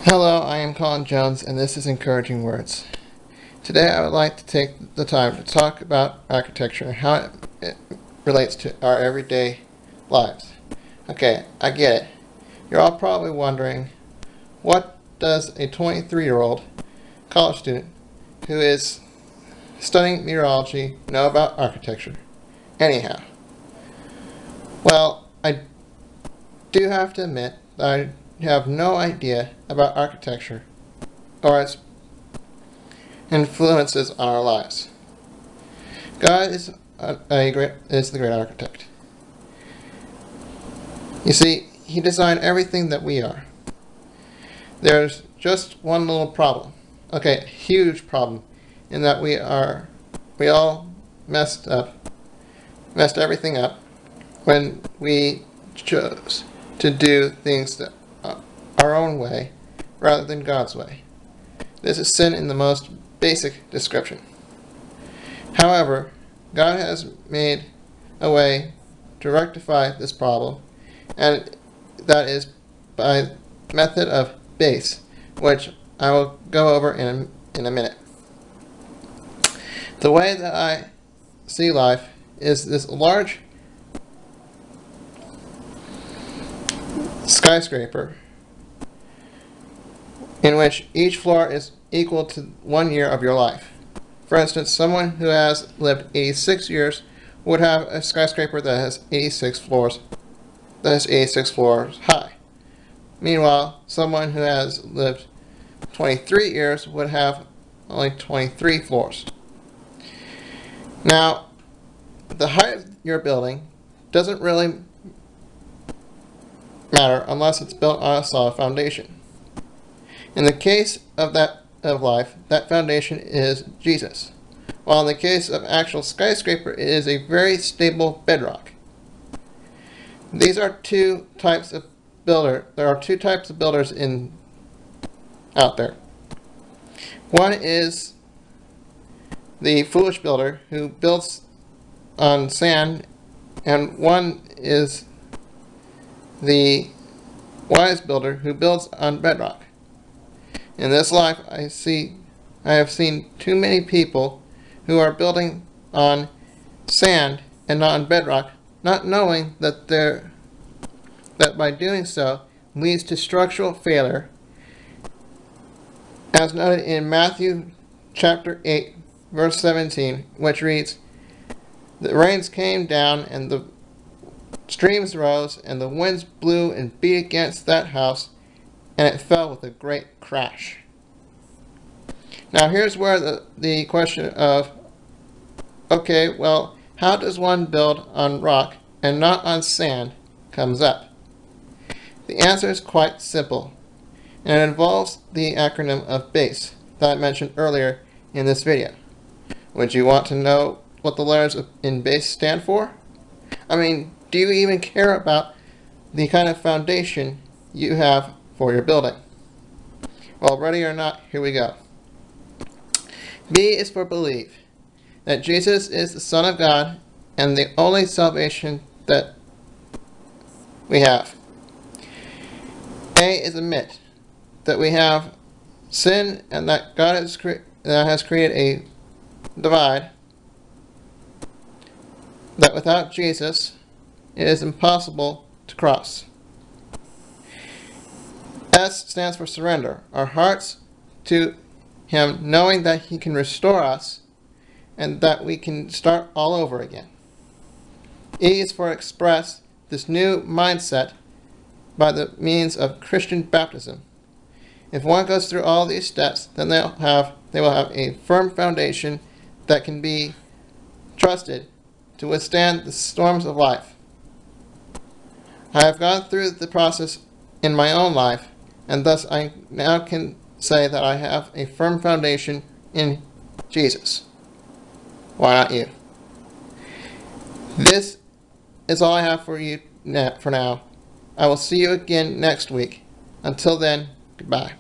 Hello, I am Colin Jones, and this is Encouraging Words. Today I would like to take the time to talk about architecture and how it relates to our everyday lives. Okay, I get it. You're all probably wondering, what does a 23-year-old college student who is studying meteorology know about architecture? Anyhow, well, I do have to admit that I have no idea about architecture or its influences on our lives. God is the great architect. You see, He designed everything that we are. There's just one little problem. Okay, huge problem, in that we all messed everything up when we chose to do things that our own way rather than God's way. This is sin in the most basic description. However, God has made a way to rectify this problem, and that is by the method of base, which I will go over in a minute. The way that I see life is this large skyscraper in which each floor is equal to 1 year of your life. For instance, someone who has lived 86 years would have a skyscraper that has 86 floors high. Meanwhile, someone who has lived 23 years would have only 23 floors. Now, the height of your building doesn't really matter unless it's built on a solid foundation. In the case of life, that foundation is Jesus, while in the case of actual skyscraper, it is a very stable bedrock. These are two types of builder. There are two types of builders out there. One is the foolish builder who builds on sand, and one is the wise builder who builds on bedrock. In this life, I have seen too many people who are building on sand and not on bedrock, not knowing that by doing so leads to structural failure, as noted in Matthew chapter 8, verse 17, which reads, "The rains came down, and the streams rose, and the winds blew and beat against that house, and it fell with a great crash." Now here's where the question of, okay, well, how does one build on rock and not on sand comes up? The answer is quite simple, and it involves the acronym of BASE that I mentioned earlier in this video. Would you want to know what the letters in BASE stand for? I mean, do you even care about the kind of foundation you have for your building? Well, ready or not, here we go. B is for believe, that Jesus is the Son of God and the only salvation that we have. A is admit, that we have sin and that God has created a divide, that without Jesus it is impossible to cross. S stands for surrender, our hearts to Him, knowing that He can restore us and that we can start all over again. E is for express this new mindset by the means of Christian baptism. If one goes through all these steps, then they will have a firm foundation that can be trusted to withstand the storms of life. I have gone through the process in my own life, and thus I now can say that I have a firm foundation in Jesus. Why not you? This is all I have for you for now. I will see you again next week. Until then, goodbye.